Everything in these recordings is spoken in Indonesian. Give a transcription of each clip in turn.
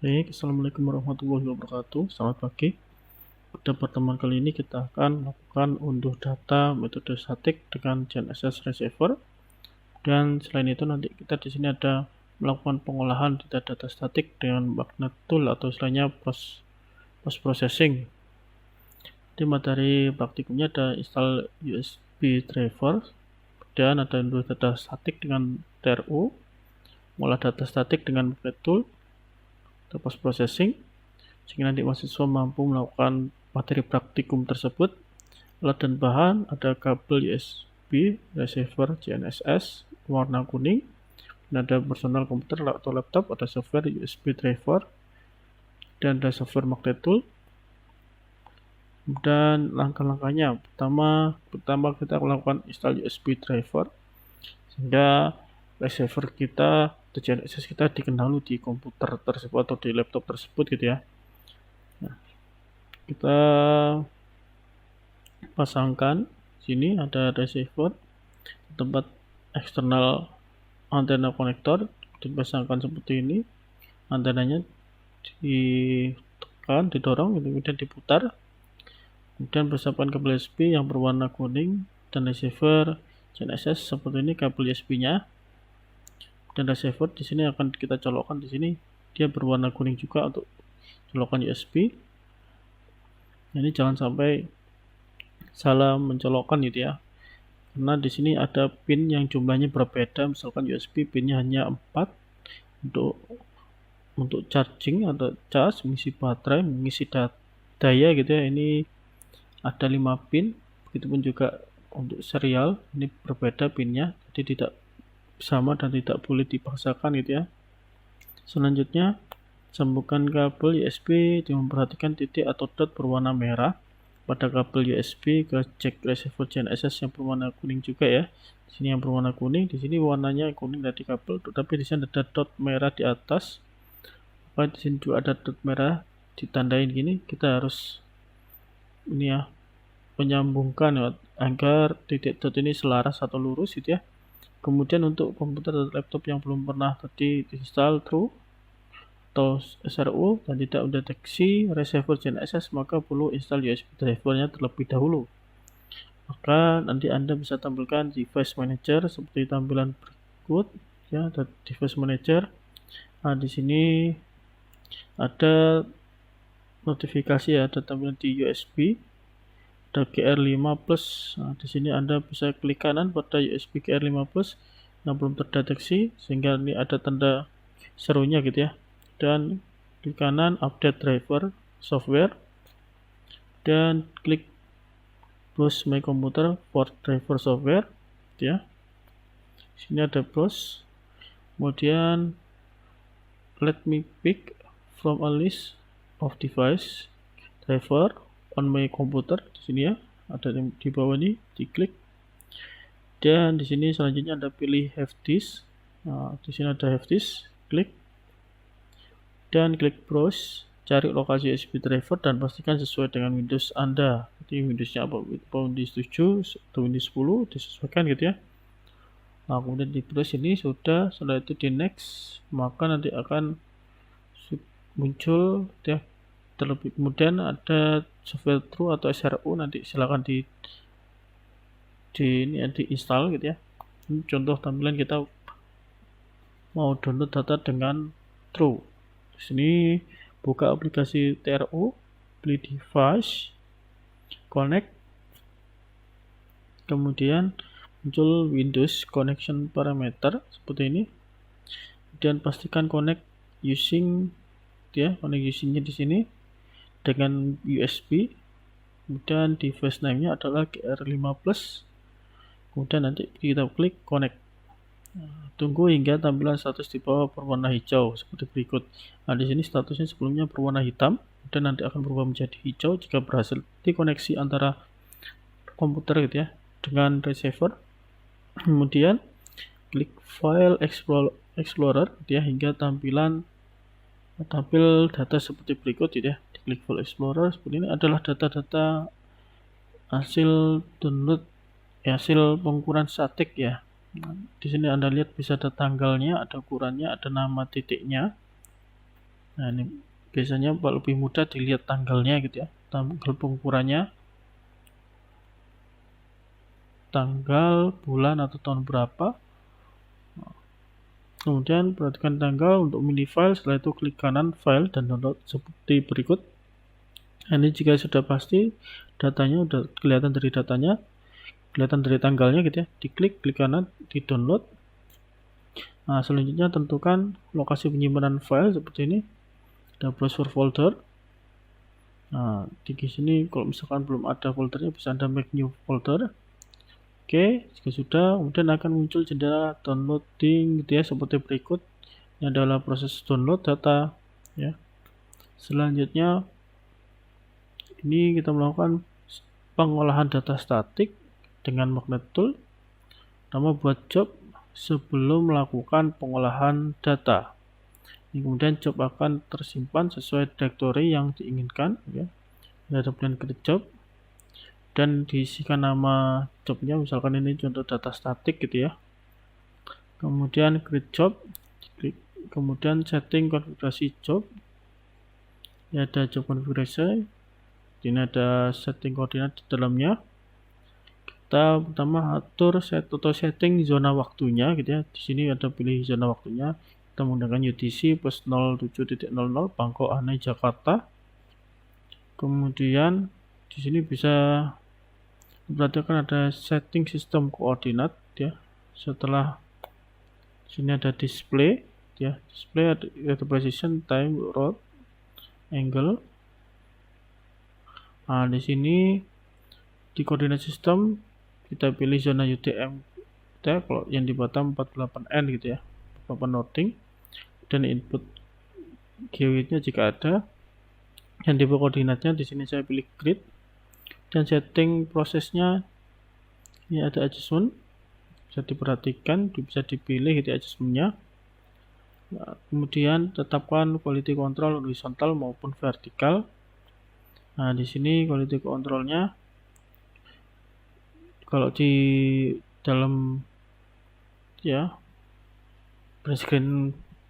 Baik, Assalamualaikum warahmatullahi wabarakatuh. Selamat pagi. Pada pertemuan kali ini kita akan melakukan unduh data metode statik dengan GNSS Receiver. Dan selain itu nanti kita di sini ada melakukan pengolahan data statik dengan magnet tool atau istilahnya post processing. Di materi praktikumnya ada install USB driver dan ada unduh data statik dengan TRU, mengolah data statik dengan magnet tool, post processing, sehingga nanti mahasiswa mampu melakukan materi praktikum tersebut. Alat dan bahan ada kabel USB, receiver GNSS warna kuning, dan ada personal komputer atau laptop, ada software USB driver, dan ada software magnet tool. Dan langkah-langkahnya, pertama kita melakukan install USB driver sehingga receiver kita atau GNSS kita dikenal di komputer tersebut atau di laptop tersebut gitu ya. Nah, kita pasangkan sini ada receiver, tempat eksternal antena konektor dipasangkan seperti ini, antenanya ditekan, didorong, kemudian diputar, kemudian bersambungkan kabel USB yang berwarna kuning dan receiver GNSS seperti ini kabel USB-nya, dan receiver di sini akan kita colokkan di sini, dia berwarna kuning juga untuk colokan USB. Ini jangan sampai salah mencolokkan gitu ya, karena di sini ada pin yang jumlahnya berbeda. Misalkan USB pinnya hanya 4 untuk charging atau cas, mengisi baterai, mengisi daya gitu ya, ini ada 5 pin. Begitupun juga untuk serial, ini berbeda pinnya, jadi tidak sama dan tidak boleh dipaksakan gitu ya. Selanjutnya, sambungkan kabel USB dengan memperhatikan titik atau dot berwarna merah pada kabel USB ke jack receiver GNSS yang berwarna kuning juga ya. Di sini yang berwarna kuning, di sini warnanya kuning dari kabel, tetapi di sini ada dot merah di atas. Di sini juga ada dot merah ditandain gini. Kita harus ini ya, menyambungkan ya, agar titik dot ini selaras atau lurus gitu ya. Kemudian untuk komputer atau laptop yang belum pernah tadi install true atau SRU dan tidak mendeteksi receiver GNSS, maka perlu install USB drivernya terlebih dahulu. Maka nanti Anda bisa tampilkan device manager seperti tampilan berikut ya, ada device manager. Nah, di sini ada notifikasi ya, ada tampilan di USB, ada GR5 plus. Nah, di sini Anda bisa klik kanan pada USB GR5 plus yang belum terdeteksi, sehingga ini ada tanda serunya gitu ya, dan klik kanan update driver software dan klik browse my computer for driver software gitu ya. Sini ada browse, kemudian let me pick from a list of device driver on my computer. Di sini ya, ada di bawah ini, diklik. Dan di sini selanjutnya Anda pilih have this. Nah, di sini ada have this, klik. Dan klik browse, cari lokasi USB driver dan pastikan sesuai dengan Windows Anda. Jadi Windowsnya apa? Windows 7 atau Windows 10 disesuaikan gitu ya. Nah, kemudian di browse ini sudah, setelah itu di next, maka nanti akan muncul ya. Terlebih kemudian ada software true atau SRU, nanti silakan diinstal gitu ya. Ini contoh tampilan kita mau download data dengan true. Di sini buka aplikasi TRU, pilih device, connect, kemudian muncul Windows connection parameter seperti ini. Kemudian pastikan connect using ya, connect usingnya di sini dengan USB. Kemudian device name-nya adalah GR5 plus. Kemudian nanti kita klik connect. Tunggu hingga tampilan status di bawah berwarna hijau seperti berikut. Nah, di sini statusnya sebelumnya berwarna hitam dan nanti akan berubah menjadi hijau jika berhasil dikoneksi antara komputer gitu ya dengan receiver. Kemudian klik file explorer gitu ya, hingga tampil data seperti berikut gitu ya. Diklik file explorer seperti ini, adalah data-data hasil download hasil pengukuran statik ya. Di sini Anda lihat bisa ada tanggalnya, ada ukurannya, ada nama titiknya. Nah, ini biasanya lebih mudah dilihat tanggalnya gitu ya, tanggal pengukurannya, tanggal, bulan atau tahun berapa. Kemudian perhatikan tanggal untuk milih file, setelah itu klik kanan file dan download seperti berikut. Ini jika sudah pasti datanya udah kelihatan dari datanya, kelihatan dari tanggalnya gitu ya, diklik, klik kanan, di download. Nah, selanjutnya tentukan lokasi penyimpanan file seperti ini, ada browser folder. Nah, di sini kalau misalkan belum ada foldernya bisa Anda make new folder. Oke, jika sudah, kemudian akan muncul jendela downloading gitu ya, seperti berikut. Ini adalah proses download data ya. Selanjutnya ini kita melakukan pengolahan data statik dengan magnet tool. Pertama buat job sebelum melakukan pengolahan data. Ini kemudian job akan tersimpan sesuai directory yang diinginkan ya. Ini ada plan create job dan diisikan nama jobnya, misalkan ini contoh data statik gitu ya. Kemudian create job, klik, kemudian setting konfigurasi job. Ini ada job configuration, ini ada setting koordinat di dalamnya. Kita pertama atur setting zona waktunya gitu ya. Di sini ada pilih zona waktunya. Kita menggunakan UTC plus 07.00 Bangkok Hanai Jakarta. Kemudian di sini bisa perhatikan ada setting sistem koordinat ya. Setelah sini ada display ya, display ada precision, time, route, angle. Nah, di sini di koordinat sistem kita pilih zona UTM ya, kalau yang di Batam 48N gitu ya, 48 Northing, dan input geoidnya jika ada. Dan tipe koordinatnya di sini saya pilih grid. Dan setting prosesnya ini ada adjustment, bisa diperhatikan, bisa dipilih gitu adjustmentnya. Nah, kemudian tetapkan quality control horizontal maupun vertikal. Nah, di sini quality controlnya kalau di dalam ya print screen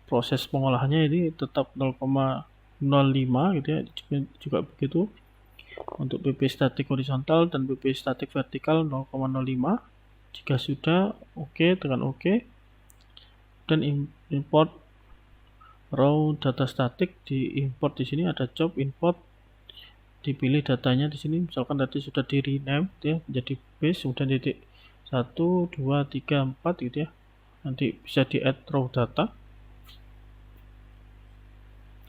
proses pengolahannya ini tetap 0,05 gitu ya, juga begitu. Untuk PP statik horizontal dan PP statik vertikal 0,05. Jika sudah, oke, tekan oke. Dan import raw data statik, di import di sini ada job import, dipilih datanya di sini. Misalkan tadi sudah di rename ya menjadi base, kemudian titik 1, 2, 3, 4 gitu ya. Nanti bisa di add raw data.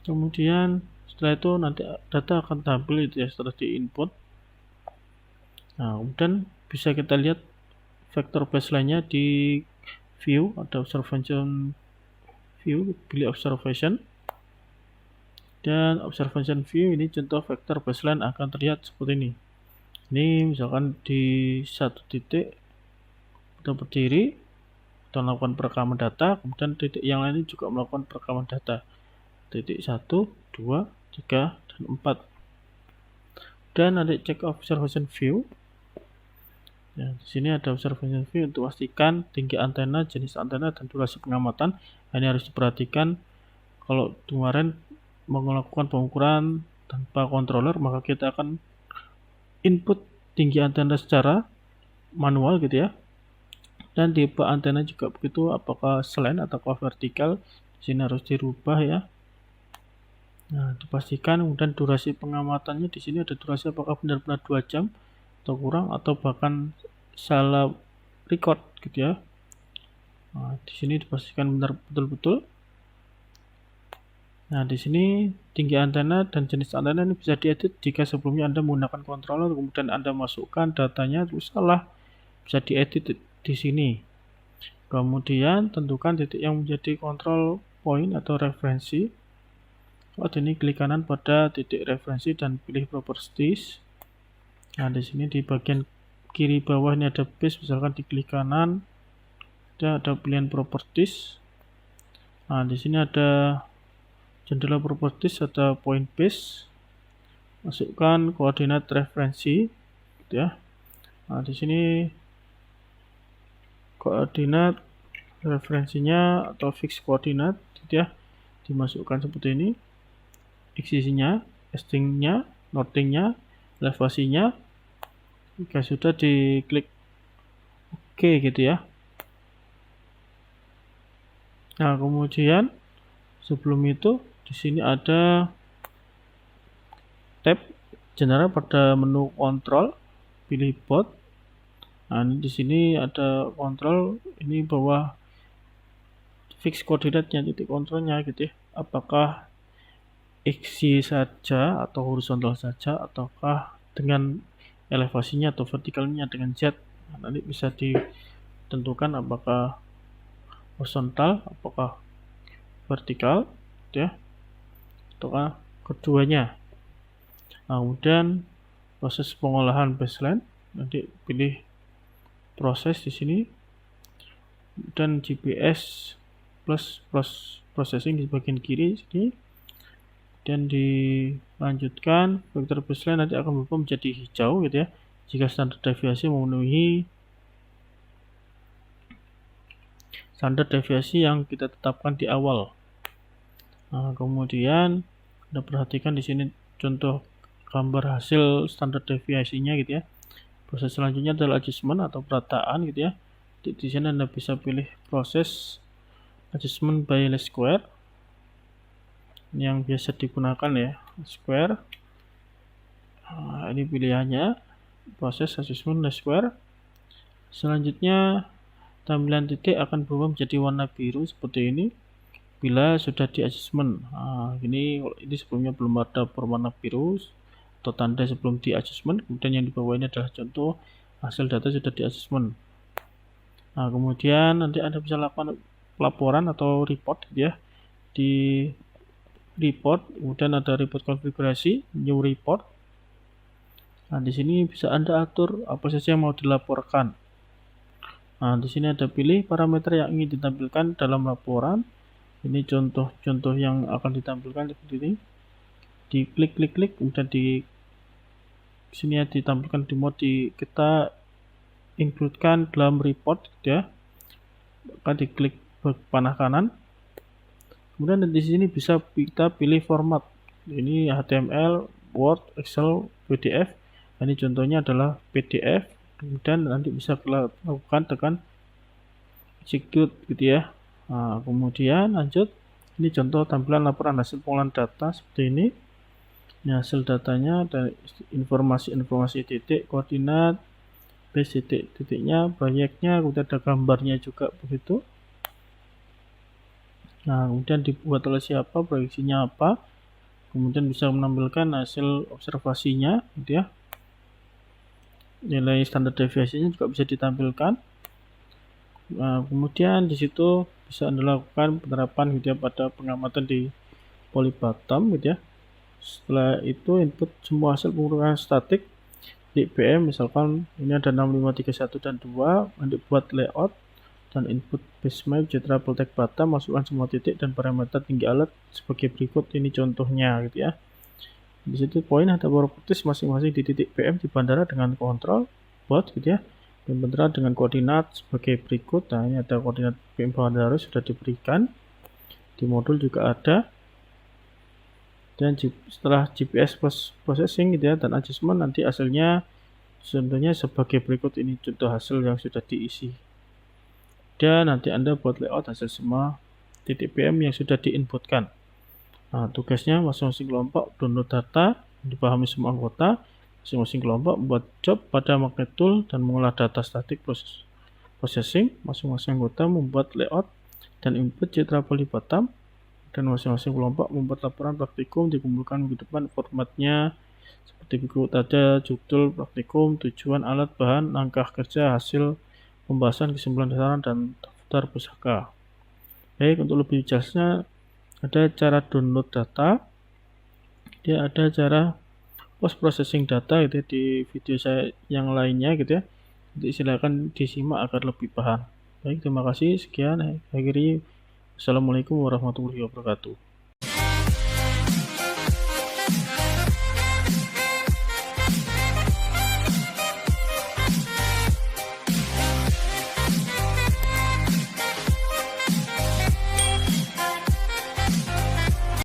Kemudian setelah itu nanti data akan tampil itu ya setelah di input. Nah, kemudian bisa kita lihat vektor baseline-nya di view, ada observation view, pilih observation. Dan observation view ini contoh vektor baseline akan terlihat seperti ini. Ini misalkan di satu titik kita berdiri, kita melakukan perekaman data, kemudian titik yang lain juga melakukan perekaman data. Titik 1, 2, 3, dan 4. Dan nanti cek observation view. Ya, di sini ada observation view untuk pastikan tinggi antena, jenis antena, dan durasi pengamatan. Ini harus diperhatikan. Kalau kemarin melakukan pengukuran tanpa controller, maka kita akan input tinggi antena secara manual gitu ya. Dan tipe antena juga begitu, apakah slant atau vertikal. Di sini harus dirubah ya. Nah, dipastikan. Kemudian durasi pengamatannya di sini ada durasi apakah benar-benar 2 jam atau kurang, atau bahkan salah record gitu ya. Nah, di sini dipastikan benar betul-betul. Nah, di sini tinggi antena dan jenis antena ini bisa diedit jika sebelumnya Anda menggunakan controller, kemudian Anda masukkan datanya terus salah, bisa diedit di sini. Kemudian tentukan titik yang menjadi control point atau referensi. Ini klik kanan pada titik referensi dan pilih properties. Nah, di sini di bagian kiri bawah ini ada base, misalkan diklik kanan, ada pilihan properties. Nah, di sini ada jendela properties, ada point base. Masukkan koordinat referensi, gitu ya. Nah, di sini koordinat referensinya atau fix koordinat, gitu ya, dimasukkan seperti ini. XCC-nya, stringnya, notingnya, elevasinya. Jika sudah, diklik OK gitu ya. Nah, kemudian sebelum itu di sini ada tab general pada menu kontrol, pilih both. Nah, ini di sini ada kontrol, ini bawah fix koordinatnya, titik kontrolnya gitu ya. Apakah XY saja atau horizontal saja, ataukah dengan elevasinya atau vertikalnya dengan Z. Nah, nanti bisa ditentukan apakah horizontal, apakah vertikal gitu ya, ataukah keduanya. Nah, kemudian proses pengolahan baseline, nanti pilih proses di sini, dan GPS plus processing di bagian kiri sini, dan dilanjutkan vektor baseline nanti akan berubah menjadi hijau gitu ya jika standar deviasi memenuhi standar deviasi yang kita tetapkan di awal. Nah, kemudian Anda perhatikan di sini contoh gambar hasil standar deviasinya gitu ya. Proses selanjutnya adalah adjustment atau perataan gitu ya. Di sini Anda bisa pilih proses adjustment by least square yang biasa digunakan ya, square. Nah, ini pilihannya, proses adjustment least square. Selanjutnya tampilan titik akan berubah menjadi warna biru seperti ini bila sudah di adjustment. Nah, ini sebelumnya belum ada berwarna biru atau tanda sebelum di adjustment. Kemudian yang di bawah ini adalah contoh hasil data sudah di adjustment. Nah, kemudian nanti Anda bisa lakukan pelaporan atau report gitu ya. Di report, kemudian ada report konfigurasi, new report. Nah, di sini bisa Anda atur apa saja yang mau dilaporkan. Nah, di sini ada pilih parameter yang ingin ditampilkan dalam laporan. Ini contoh-contoh yang akan ditampilkan seperti ini. Diklik, kemudian di sini ya ditampilkan di mode kita includekan dalam report gitu ya. Maka diklik panah kanan. Kemudian di sini bisa kita pilih format. Ini HTML, Word, Excel, PDF. Ini contohnya adalah PDF. Kemudian nanti bisa kita lakukan tekan execute gitu ya. Nah, kemudian lanjut. Ini contoh tampilan laporan hasil pengolahan data seperti ini. Ini hasil datanya, ada informasi titik, koordinat, base titiknya, proyeknya, kemudian ada gambarnya juga begitu. Nah, kemudian dibuat oleh siapa, proyeksinya apa, kemudian bisa menampilkan hasil observasinya gitu ya. Nilai standar deviasinya juga bisa ditampilkan. Nah, kemudian di situ bisa Anda lakukan penerapan gitu ya pada pengamatan di polybottom gitu ya. Setelah itu input semua hasil pengukuran statik di PM, misalkan ini ada 6531 dan 2, nanti buat layout dan input base map triple text bottom, masukkan semua titik dan parameter tinggi alat sebagai berikut. Ini contohnya gitu ya. Di situ poin ada properties masing-masing di titik PM di bandara dengan kontrol bot gitu ya, dan bandara dengan koordinat sebagai berikut. Nah, ini ada koordinat PM bandara sudah diberikan, di modul juga ada. Dan setelah GPS plus processing gitu ya dan adjustment, nanti hasilnya contohnya sebagai berikut. Ini contoh hasil yang sudah diisi. Dan nanti Anda buat layout hasil semua titik PM yang sudah diinputkan. Nah, tugasnya masing-masing kelompok download data, dipahami semua anggota, masing-masing kelompok membuat job pada magnet tool dan mengolah data static processing, masing-masing anggota membuat layout dan input citra polybottom, dan masing-masing kelompok membuat laporan praktikum dikumpulkan minggu depan. Formatnya seperti berikut, ada judul praktikum, tujuan, alat, bahan, langkah kerja, hasil pembahasan, kesimpulan sasaran, dan daftar pusaka. Baik, untuk lebih jelasnya ada cara download data, dia ada cara post processing data gitu ya, di video saya yang lainnya gitu ya. Jadi silakan disimak agar lebih paham. Baik, terima kasih. Sekian, akhiri. Assalamualaikum warahmatullahi wabarakatuh.